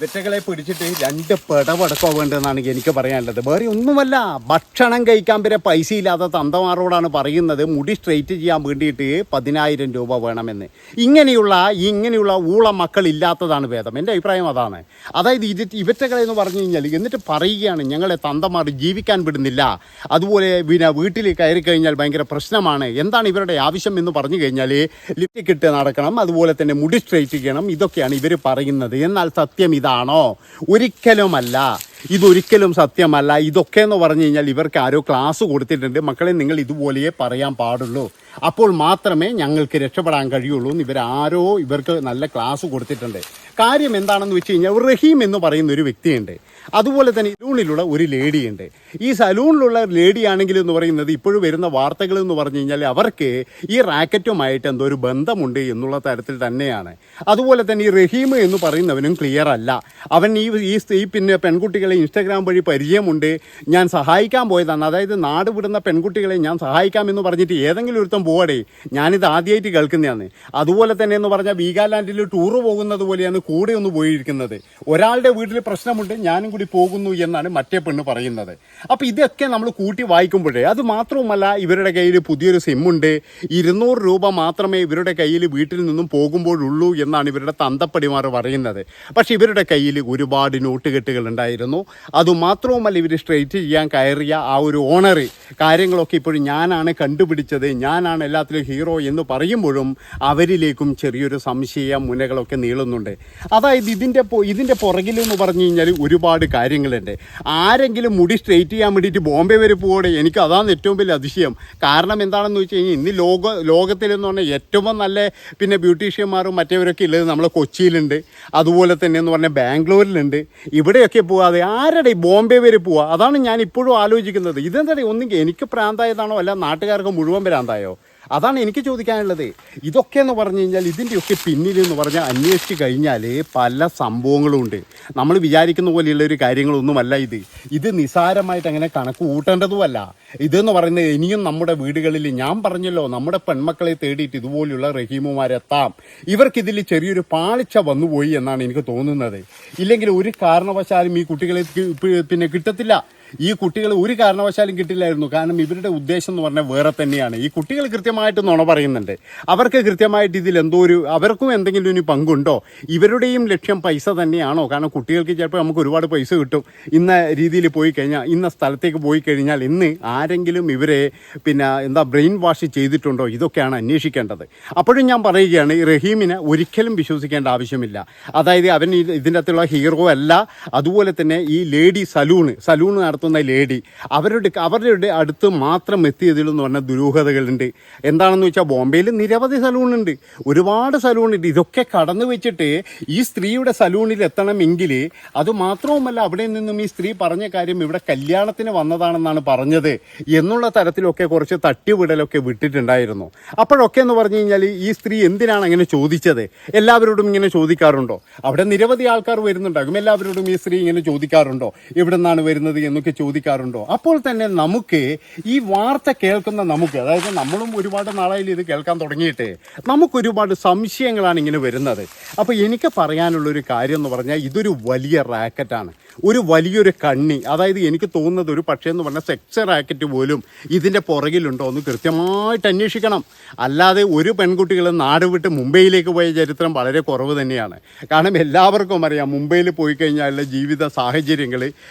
ഇവറ്റകളെ പിടിച്ചിട്ട് 2 പിടവടക്കോ വേണ്ടതെന്നാണ് എനിക്ക് പറയാനുള്ളത്. വേറെ ഒന്നുമല്ല, ഭക്ഷണം കഴിക്കാൻ വരെ പൈസ ഇല്ലാത്ത തന്തമാരോടാണ് പറയുന്നത് മുടി സ്ട്രെയിറ്റ് ചെയ്യാൻ വേണ്ടിയിട്ട് 10,000 രൂപ വേണമെന്ന്. ഇങ്ങനെയുള്ള ഊള മക്കളില്ലാത്തതാണ് ഭേദം. എൻ്റെ അഭിപ്രായം അതാണ്. അതായത് ഇവറ്റകളെന്ന് പറഞ്ഞു കഴിഞ്ഞാൽ എന്നിട്ട് പറയുകയാണ് ഞങ്ങളെ തന്തമാർ ജീവിക്കാൻ വിടുന്നില്ല, അതുപോലെ പിന്നെ വീട്ടിൽ കയറി കഴിഞ്ഞാൽ ഭയങ്കര പ്രശ്നമാണ്. എന്താണ് ഇവരുടെ ആവശ്യം എന്ന് പറഞ്ഞു കഴിഞ്ഞാൽ ലിപ്സ്റ്റിക് ഇട്ട് നടക്കണം, അതുപോലെ തന്നെ മുടി സ്ട്രെയിറ്റ് ചെയ്യണം, ഇതൊക്കെയാണ് ഇവർ പറയുന്നത്. എന്നാൽ സത്യം ഇതാണോ? ഒരിക്കലുമല്ല, ഇതൊരിക്കലും സത്യമല്ല. ഇതൊക്കെ എന്ന് പറഞ്ഞു കഴിഞ്ഞാൽ ഇവർക്ക് ആരോ ക്ലാസ് കൊടുത്തിട്ടുണ്ട്, മക്കളെ നിങ്ങൾ ഇതുപോലെയേ പറയാൻ പാടുള്ളൂ, അപ്പോൾ മാത്രമേ ഞങ്ങൾക്ക് രക്ഷപ്പെടാൻ കഴിയുള്ളൂ എന്ന് ഇവർക്ക് നല്ല ക്ലാസ് കൊടുത്തിട്ടുണ്ട്. കാര്യം എന്താണെന്ന് വെച്ച് കഴിഞ്ഞാൽ റഹീം എന്ന് പറയുന്ന ഒരു വ്യക്തിയുണ്ട്, അതുപോലെ തന്നെ സലൂണിലുള്ള ഒരു ലേഡിയുണ്ട്. ഈ സലൂണിലുള്ള ലേഡിയാണെങ്കിൽ എന്ന് പറയുന്നത് ഇപ്പോഴും വരുന്ന വാർത്തകൾ എന്ന് പറഞ്ഞു കഴിഞ്ഞാൽ അവർക്ക് ഈ റാക്കറ്റുമായിട്ട് എന്തോ ഒരു ബന്ധമുണ്ട് എന്നുള്ള തരത്തിൽ തന്നെയാണ്. അതുപോലെ തന്നെ ഈ റഹീം എന്ന് പറയുന്നവനും ക്ലിയർ അല്ല. അവൻ ഈ പിന്നെ പെൺകുട്ടികളെ ഇൻസ്റ്റാഗ്രാം വഴി പരിചയമുണ്ട്, ഞാൻ സഹായിക്കാൻ പോയതാണ്, അതായത് നാട് വിടുന്ന പെൺകുട്ടികളെ ഞാൻ സഹായിക്കാമെന്ന് പറഞ്ഞിട്ട് ഏതെങ്കിലും ഒരുത്തം പോവടേ, ഞാനിത് ആദ്യമായിട്ട് കേൾക്കുന്നതാണ്. അതുപോലെ തന്നെ എന്ന് പറഞ്ഞാൽ വീഗാലാൻഡിൽ ടൂറ് പോകുന്നത് പോലെയാണ് കൂടെ ഒന്ന് പോയിരിക്കുന്നത്. ഒരാളുടെ വീട്ടിൽ പ്രശ്നമുണ്ട്, ഞാനും കൂടി പോകുന്നു എന്നാണ് മറ്റേ പെണ്ണ് പറയുന്നത്. അപ്പോൾ ഇതൊക്കെ നമ്മൾ കൂട്ടി വായിക്കുമ്പോഴേ, അത് മാത്രവുമല്ല ഇവരുടെ കയ്യിൽ പുതിയൊരു സിമ്മുണ്ട്, 200 രൂപ മാത്രമേ ഇവരുടെ കയ്യിൽ വീട്ടിൽ നിന്നും പോകുമ്പോഴുള്ളൂ എന്നാണ് ഇവരുടെ തന്തപ്പടിമാർ പറയുന്നത്. പക്ഷേ ഇവരുടെ കയ്യിൽ ഒരുപാട് നോട്ടുകെട്ടുകൾ ഉണ്ടായിരുന്നു. അതുമാത്രവുമല്ല ഇവർ സ്ട്രെയിറ്റ് ചെയ്യാൻ കയറിയ ആ ഒരു ഓണർ കാര്യങ്ങളൊക്കെ ഇപ്പോഴും ഞാനാണ് കണ്ടുപിടിച്ചത്, ഞാനാണ് എല്ലാത്തിലും ഹീറോ എന്ന് പറയുമ്പോഴും അവരിലേക്കും ചെറിയൊരു സംശയ മുനകളൊക്കെ നീളുന്നുണ്ട്. അതായത് ഇതിൻ്റെ പുറകിലെന്ന് പറഞ്ഞു കഴിഞ്ഞാൽ ഒരുപാട് കാര്യങ്ങളുണ്ട്. ആരെങ്കിലും മുടി സ്ട്രെയിറ്റ് ചെയ്യാൻ വേണ്ടിയിട്ട് ബോംബെ വരെ പോകണേ, എനിക്ക് അതാണ് ഏറ്റവും വലിയ അതിശയം. കാരണം എന്താണെന്ന് വെച്ച് കഴിഞ്ഞാൽ ഇന്ന് ലോകത്തിലെന്ന് പറഞ്ഞാൽ ഏറ്റവും നല്ല പിന്നെ ബ്യൂട്ടീഷ്യന്മാരും മറ്റവരൊക്കെ ഉള്ളത് നമ്മളെ കൊച്ചിയിലുണ്ട്, അതുപോലെ തന്നെ എന്ന് പറഞ്ഞാൽ ബാംഗ്ലൂരിലുണ്ട്. ഇവിടെയൊക്കെ പോകാതെ ആരുടെ ബോംബെ വരെ പോവുക? അതാണ് ഞാൻ ഇപ്പോഴും ആലോചിക്കുന്നത്. ഇതെന്താ ഒന്നെങ്കിൽ എനിക്ക് പ്രാന്തായതാണോ അല്ല നാട്ടുകാർക്ക് മുഴുവൻ ഭ്രാന്തായോ? അതാണ് എനിക്ക് ചോദിക്കാനുള്ളത്. ഇതൊക്കെ എന്ന് പറഞ്ഞു കഴിഞ്ഞാൽ ഇതിൻ്റെയൊക്കെ പിന്നിലെന്ന് പറഞ്ഞാൽ അന്വേഷിച്ച് കഴിഞ്ഞാൽ പല സംഭവങ്ങളും ഉണ്ട്. നമ്മൾ വിചാരിക്കുന്ന പോലെയുള്ള ഒരു കാര്യങ്ങളൊന്നുമല്ല ഇത് നിസ്സാരമായിട്ട് അങ്ങനെ കണക്ക് കൂട്ടേണ്ടതുമല്ല. ഇതെന്ന് പറയുന്നത് ഇനിയും നമ്മുടെ വീടുകളിൽ ഞാൻ പറഞ്ഞല്ലോ നമ്മുടെ പെൺമക്കളെ തേടിയിട്ട് ഇതുപോലെയുള്ള റഹീമുമാരെത്താം. ഇവർക്കിതിൽ ചെറിയൊരു പാളിച്ച വന്നുപോയി എന്നാണ് എനിക്ക് തോന്നുന്നത്. ഇല്ലെങ്കിൽ ഒരു കാരണവശാലും ഈ കുട്ടികളെ പിന്നെ കിട്ടത്തില്ല. ഈ കുട്ടികൾ ഒരു കാരണവശാലും കിട്ടില്ലായിരുന്നു. കാരണം ഇവരുടെ ഉദ്ദേശം എന്ന് പറഞ്ഞാൽ വേറെ തന്നെയാണ്. ഈ കുട്ടികൾ കൃത്യമായിട്ട് നുണ പറയുന്നുണ്ട്. അവർക്ക് കൃത്യമായിട്ട് ഇതിൽ അവർക്കും എന്തെങ്കിലും ഇനി പങ്കുണ്ടോ? ഇവരുടെയും ലക്ഷ്യം പൈസ തന്നെയാണോ? കാരണം കുട്ടികൾക്ക് ചിലപ്പോൾ നമുക്ക് ഒരുപാട് പൈസ കിട്ടും, ഇന്ന രീതിയിൽ പോയി കഴിഞ്ഞാൽ, ഇന്ന സ്ഥലത്തേക്ക് പോയി കഴിഞ്ഞാൽ ഇന്ന് ആരെങ്കിലും ഇവരെ പിന്നെ ബ്രെയിൻ വാഷ് ചെയ്തിട്ടുണ്ടോ? ഇതൊക്കെയാണ് അന്വേഷിക്കേണ്ടത്. അപ്പോഴും ഞാൻ പറയുകയാണ്, ഈ റഹീമിനെ ഒരിക്കലും വിശ്വസിക്കേണ്ട ആവശ്യമില്ല. അതായത് അവൻ ഇതിൻ്റെ അകത്തുള്ള ഹീറോ അല്ല. അതുപോലെ തന്നെ ഈ ലേഡി സലൂൺ നടത്തുന്ന ലേഡി അവരുടെ അടുത്ത് മാത്രം എത്തിയതിലെന്ന് പറഞ്ഞാൽ ദുരൂഹതകളുണ്ട്. എന്താണെന്ന് വെച്ചാൽ ബോംബെയിൽ നിരവധി സലൂണുണ്ട്, ഒരുപാട് സലൂണുണ്ട്. ഇതൊക്കെ കടന്നു വെച്ചിട്ട് ഈ സ്ത്രീയുടെ സലൂണിൽ എത്തണമെങ്കിൽ അതുമാത്രവുമല്ല അവിടെ നിന്നും ഈ സ്ത്രീ പറഞ്ഞ കാര്യം ഇവിടെ കല്യാണത്തിന് വന്നതാണെന്നാണ് പറഞ്ഞത് എന്നുള്ള തരത്തിലൊക്കെ കുറച്ച് തട്ടിവിടലൊക്കെ വിട്ടിട്ടുണ്ടായിരുന്നു. അപ്പോഴൊക്കെ എന്ന് പറഞ്ഞു കഴിഞ്ഞാൽ ഈ സ്ത്രീ എന്തിനാണ് അങ്ങനെ ചോദിച്ചത്? എല്ലാവരോടും ഇങ്ങനെ ചോദിക്കാറുണ്ടോ? അവിടെ നിരവധി ആൾക്കാർ വരുന്നുണ്ടാകും, എല്ലാവരോടും ഈ സ്ത്രീ ഇങ്ങനെ ചോദിക്കാറുണ്ടോ? എവിടെ നിന്നാണ് വരുന്നത് എന്നൊക്കെ ചോദിക്കാറുണ്ടോ? അപ്പോൾ തന്നെ നമുക്ക് ഈ വാർത്ത കേൾക്കുന്ന അതായത് നമ്മളും ഒരുപാട് നാളായി ഇത് കേൾക്കാൻ തുടങ്ങിയിട്ട് നമുക്കൊരുപാട് സംശയങ്ങളാണ് ഇങ്ങനെ വരുന്നത്. അപ്പോൾ എനിക്ക് പറയാനുള്ളൊരു കാര്യം എന്ന് പറഞ്ഞാൽ ഇതൊരു വലിയ റാക്കറ്റാണ്, ഒരു വലിയൊരു കണ്ണി. അതായത് എനിക്ക് തോന്നുന്നത് ഒരു പക്ഷേ എന്ന് പറഞ്ഞാൽ സെക്സ് റാക്കറ്റ് പോലും ഇതിൻ്റെ പുറകിലുണ്ടോ എന്ന് കൃത്യമായിട്ട് അന്വേഷിക്കണം. അല്ലാതെ ഒരു പെൺകുട്ടികളും നാട് വിട്ട് മുംബൈയിലേക്ക് പോയ ചരിത്രം വളരെ കുറവ് തന്നെയാണ്. കാരണം എല്ലാവർക്കും അറിയാം മുംബൈയിൽ പോയി കഴിഞ്ഞാലുള്ള ജീവിത സാഹചര്യങ്ങൾ,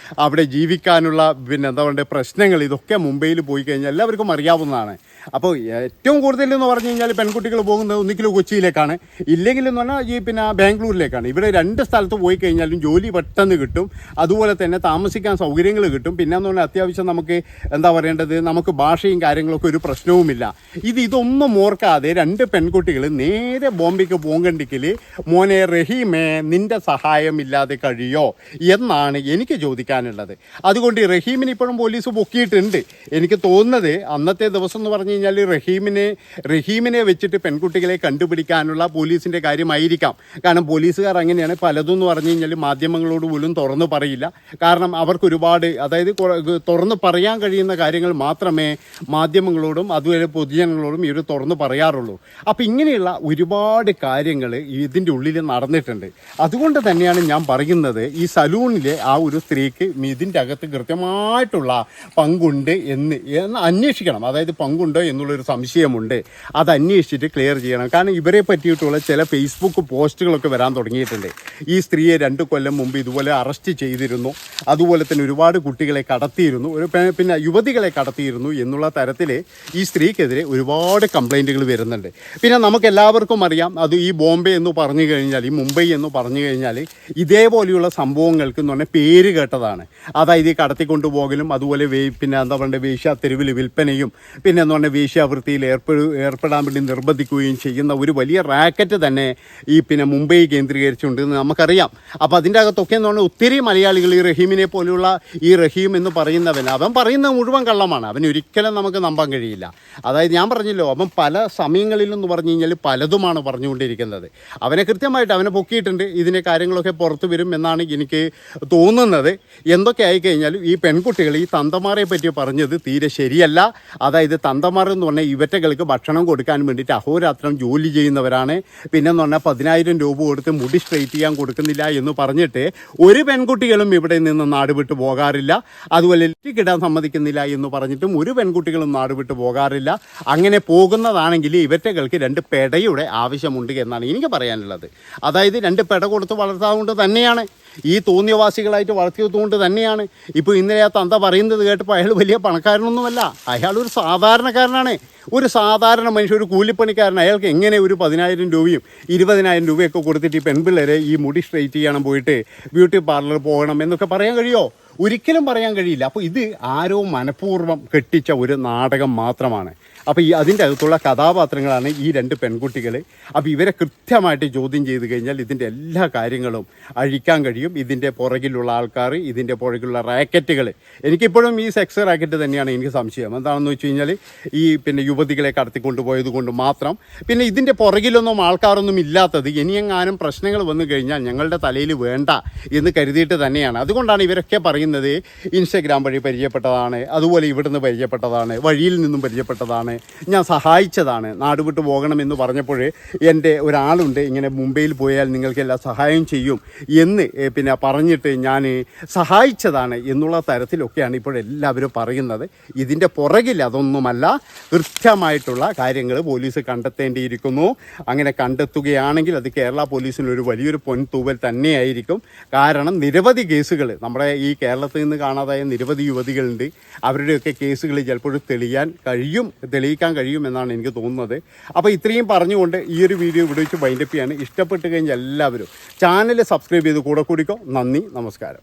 അവിടെ ജീവിക്കാനുള്ള പ്രശ്നങ്ങൾ, ഇതൊക്കെ മുംബൈയിൽ പോയി കഴിഞ്ഞാൽ എല്ലാവർക്കും അറിയാവുന്നതാണ്. അപ്പോൾ ഏറ്റവും കൂടുതലെന്ന് പറഞ്ഞു കഴിഞ്ഞാൽ പെൺകുട്ടികൾ പോകുന്നത് ഒന്നിക്കലും കൊച്ചിയിലേക്കാണ്, ഇല്ലെങ്കിലെന്ന് പറഞ്ഞാൽ ഈ ബാംഗ്ലൂരിലേക്കാണ്. ഇവിടെ 2 സ്ഥലത്ത് പോയി കഴിഞ്ഞാലും ജോലി പെട്ടെന്ന് കിട്ടും, അതുപോലെ തന്നെ താമസിക്കാൻ സൗകര്യങ്ങൾ കിട്ടും. പിന്നെ എന്ന് പറഞ്ഞാൽ അത്യാവശ്യം നമുക്ക് ഭാഷയും കാര്യങ്ങളൊക്കെ ഒരു പ്രശ്നവുമില്ല. ഇതൊന്നും ഓർക്കാതെ 2 പെൺകുട്ടികൾ നേരെ ബോംബെക്ക് പോകണ്ടെങ്കിൽ മോനെ റഹീമേ നിന്റെ സഹായമില്ലാതെ കഴിയോ എന്നാണ് എനിക്ക് ചോദിക്കാനുള്ളത്. അതുകൊണ്ട് അതുകൊണ്ട് റഹീമിന് ഇപ്പോഴും പോലീസ് പൊക്കിയിട്ടുണ്ട്. എനിക്ക് തോന്നുന്നത് അന്നത്തെ ദിവസം എന്ന് പറഞ്ഞു കഴിഞ്ഞാൽ റഹീമിനെ വെച്ചിട്ട് പെൺകുട്ടികളെ കണ്ടുപിടിക്കാനുള്ള പോലീസിൻ്റെ കാര്യമായിരിക്കാം. കാരണം പോലീസുകാർ അങ്ങനെയാണ്, പലതും എന്ന് പറഞ്ഞു കഴിഞ്ഞാൽ മാധ്യമങ്ങളോട് പോലും തുറന്നു പറയില്ല. കാരണം അവർക്ക് ഒരുപാട്, അതായത് തുറന്നു പറയാൻ കഴിയുന്ന കാര്യങ്ങൾ മാത്രമേ മാധ്യമങ്ങളോടും അതുപോലെ പൊതുജനങ്ങളോടും ഇവർ തുറന്നു പറയാറുള്ളൂ. അപ്പോൾ ഇങ്ങനെയുള്ള ഒരുപാട് കാര്യങ്ങൾ ഇതിൻ്റെ ഉള്ളിൽ നടന്നിട്ടുണ്ട്. അതുകൊണ്ട് തന്നെയാണ് ഞാൻ പറയുന്നത്, ഈ സലൂണിലെ ആ ഒരു സ്ത്രീക്ക് ഇതിൻ്റെ അകത്ത് കൃത്യമായിട്ടുള്ള പങ്കുണ്ട് എന്ന് അന്വേഷിക്കണം. അതായത് പങ്കുണ്ടോ എന്നുള്ളൊരു സംശയമുണ്ട്, അത് അന്വേഷിച്ചിട്ട് ക്ലിയർ ചെയ്യണം. കാരണം ഇവരെ പറ്റിയിട്ടുള്ള ചില ഫേസ്ബുക്ക് പോസ്റ്റുകളൊക്കെ വരാൻ തുടങ്ങിയിട്ടുണ്ട്. ഈ സ്ത്രീയെ 2 കൊല്ലം മുമ്പ് ഇതുപോലെ അറസ്റ്റ് ചെയ്തിരുന്നു, അതുപോലെ തന്നെ ഒരുപാട് കുട്ടികളെ കടത്തിയിരുന്നു, പിന്നെ യുവതികളെ കടത്തിയിരുന്നു എന്നുള്ള തരത്തിൽ ഈ സ്ത്രീക്കെതിരെ ഒരുപാട് കംപ്ലൈൻറ്റുകൾ വരുന്നുണ്ട്. പിന്നെ നമുക്ക് എല്ലാവർക്കും അറിയാം, അത് ഈ ബോംബെ എന്ന് പറഞ്ഞു കഴിഞ്ഞാൽ, ഈ മുംബൈ എന്ന് പറഞ്ഞു കഴിഞ്ഞാൽ ഇതേപോലെയുള്ള സംഭവങ്ങൾക്ക് എന്ന് പറഞ്ഞാൽ പേര് കേട്ടതാണ്. അതായത് ഈ കടത്തിക്കൊണ്ടുപോകലും അതുപോലെ പിന്നെ എന്താ പറയുക വേശ്യ തെരുവിൽ വിൽപ്പനയും പിന്നെ എന്ന് പറഞ്ഞാൽ വേശ്യാവൃത്തിയിൽ ഏർപ്പെടാൻ വേണ്ടി നിർബന്ധിക്കുകയും ചെയ്യുന്ന ഒരു വലിയ റാക്കറ്റ് തന്നെ ഈ പിന്നെ മുംബൈ കേന്ദ്രീകരിച്ചുണ്ടെന്ന് നമുക്കറിയാം. അപ്പോൾ അതിൻ്റെ അകത്തൊക്കെ എന്ന് പറഞ്ഞാൽ ഒത്തിരി മലയാളികൾ ഈ റഹീമിനെ പോലെയുള്ള ഈ റഹീം എന്ന് പറയുന്നവൻ, അവൻ പറയുന്നത് മുഴുവൻ കള്ളമാണ്. അവൻ ഒരിക്കലും നമുക്ക് നമ്പാൻ കഴിയില്ല. അതായത് ഞാൻ പറഞ്ഞല്ലോ, അവൻ പല സമയങ്ങളിലെന്ന് പറഞ്ഞു കഴിഞ്ഞാൽ പലതുമാണ് പറഞ്ഞുകൊണ്ടിരിക്കുന്നത്. അവനെ കൃത്യമായിട്ട് അവനെ പൊക്കിയിട്ടുണ്ട്. ഇതിൻ്റെ കാര്യങ്ങളൊക്കെ പുറത്തു വരും എന്നാണ് എനിക്ക് തോന്നുന്നത്. എന്തൊക്കെ ആയിക്കഴിഞ്ഞാലും ഈ പെൺകുട്ടികൾ ഈ തന്തമാരെ പറ്റി പറഞ്ഞത് തീരെ ശരിയല്ല. അതായത് തന്തമാർ എന്ന് പറഞ്ഞാൽ ഇവറ്റകൾക്ക് ഭക്ഷണം കൊടുക്കാൻ വേണ്ടിയിട്ട് അഹോരാത്രം ജോലി ചെയ്യുന്നവരാണ്. പിന്നെന്ന് പറഞ്ഞാൽ 10,000 രൂപ കൊടുത്ത് മുടി സ്ട്രെയിറ്റ് ചെയ്യാൻ കൊടുക്കുന്നില്ല എന്ന് പറഞ്ഞിട്ട് ഒരു പെൺകുട്ടികളും ഇവിടെ നിന്ന് നാട് വിട്ടു പോകാറില്ല. അതുപോലെ ലിറ്റിക്കിടാൻ സമ്മതിക്കുന്നില്ല എന്ന് പറഞ്ഞിട്ടും ഒരു പെൺകുട്ടികളും നാട് വിട്ടു പോകാറില്ല. അങ്ങനെ പോകുന്നതാണെങ്കിൽ ഇവറ്റകൾക്ക് 2 പെടയുടെ ആവശ്യമുണ്ട് എന്നാണ് എനിക്ക് പറയാനുള്ളത്. അതായത് 2 പെട കൊടുത്ത് വളർത്താതുകൊണ്ട് തന്നെയാണ്, ഈ തോന്നിയവാസികളായിട്ട് വളർത്തിയതുകൊണ്ട് തന്നെയാണ്. ഇപ്പോൾ ഇന്നലെ ആ തന്ത പറയുന്നത് കേട്ടപ്പോൾ അയാൾ വലിയ പണക്കാരനൊന്നുമല്ല, അയാളൊരു സാധാരണക്കാരനാണ്. ഒരു സാധാരണ മനുഷ്യൻ, ഒരു കൂലിപ്പണിക്കാരൻ. അയാൾക്ക് എങ്ങനെ ഒരു 10,000 രൂപയും 20,000 രൂപയൊക്കെ കൊടുത്തിട്ട് ഈ പെൺപിള്ളേരെ ഈ മുടി സ്ട്രെയിറ്റ് ചെയ്യണം പോയിട്ട് ബ്യൂട്ടി പാർലർ പോകണം എന്നൊക്കെ പറയാൻ കഴിയുമോ? ഒരിക്കലും പറയാൻ കഴിയില്ല. അപ്പോൾ ഇത് ആരോ മനഃപൂർവ്വം കെട്ടിച്ച ഒരു നാടകം മാത്രമാണ്. അപ്പോൾ അതിൻ്റെ അകത്തുള്ള കഥാപാത്രങ്ങളാണ് ഈ 2 പെൺകുട്ടികൾ. അപ്പോൾ ഇവരെ കൃത്യമായിട്ട് ചോദ്യം ചെയ്ത് കഴിഞ്ഞാൽ ഇതിൻ്റെ എല്ലാ കാര്യങ്ങളും അഴിക്കാൻ കഴിയും. ഇതിൻ്റെ പുറകിലുള്ള ആൾക്കാർ, ഇതിൻ്റെ പുറകിലുള്ള റാക്കറ്റുകൾ, എനിക്കിപ്പോഴും ഈ സെക്സ് റാക്കറ്റ് തന്നെയാണ് എനിക്ക് സംശയം. എന്താണെന്ന് വെച്ച് കഴിഞ്ഞാൽ ഈ പിന്നെ യുവതികളെ കടത്തിക്കൊണ്ടുപോയത് കൊണ്ട് മാത്രം. പിന്നെ ഇതിൻ്റെ പുറകിലൊന്നും ആൾക്കാരൊന്നും ഇല്ലാത്തത് ഇനിയെങ്ങാനും പ്രശ്നങ്ങൾ വന്നു കഴിഞ്ഞാൽ ഞങ്ങളുടെ തലയിൽ വേണ്ട എന്ന് കരുതിയിട്ട് തന്നെയാണ്. അതുകൊണ്ടാണ് ഇവരൊക്കെ പറയുന്നത് ഇൻസ്റ്റഗ്രാം വഴി പരിചയപ്പെട്ടതാണ്, അതുപോലെ ഇവിടുന്ന് പരിചയപ്പെട്ടതാണ്, വഴിയിൽ നിന്നും പരിചയപ്പെട്ടതാണ്, ഞാൻ സഹായിച്ചതാണ്, നാടുവിട്ട് പോകണമെന്ന് പറഞ്ഞപ്പോൾ എൻ്റെ ഒരാളുണ്ട് ഇങ്ങനെ മുംബൈയിൽ പോയാൽ നിങ്ങൾക്കെല്ലാം സഹായം ചെയ്യും എന്ന് പിന്നെ പറഞ്ഞിട്ട് ഞാൻ സഹായിച്ചതാണ് എന്നുള്ള തരത്തിലൊക്കെയാണ് ഇപ്പോഴെല്ലാവരും പറയുന്നത്. ഇതിൻ്റെ പുറകിൽ അതൊന്നുമല്ല, കൃത്യമായിട്ടുള്ള കാര്യങ്ങൾ പോലീസ് കണ്ടെത്തേണ്ടിയിരിക്കുന്നു. അങ്ങനെ കണ്ടെത്തുകയാണെങ്കിൽ അത് കേരള പോലീസിനൊരു വലിയൊരു പൊൻതൂവൽ തന്നെയായിരിക്കും. കാരണം നിരവധി കേസുകൾ നമ്മുടെ ഈ കേരളത്തിൽ നിന്ന് കാണാതായ നിരവധി യുവതികളുണ്ട്. അവരുടെയൊക്കെ കേസുകൾ ചിലപ്പോൾ തെളിയിക്കാൻ കഴിയുമെന്നാണ് എനിക്ക് തോന്നുന്നത്. അപ്പോൾ ഇത്രയും പറഞ്ഞുകൊണ്ട് ഈ ഒരു വീഡിയോ ഇവിടെ വെച്ച് വൈൻഡപ്പ് ചെയ്യാണ്. ഇഷ്ടപ്പെട്ട് കഴിഞ്ഞാൽ എല്ലാവരും ചാനൽ സബ്സ്ക്രൈബ് ചെയ്ത് കൂടെ കൂടിക്കോ. നന്ദി, നമസ്കാരം.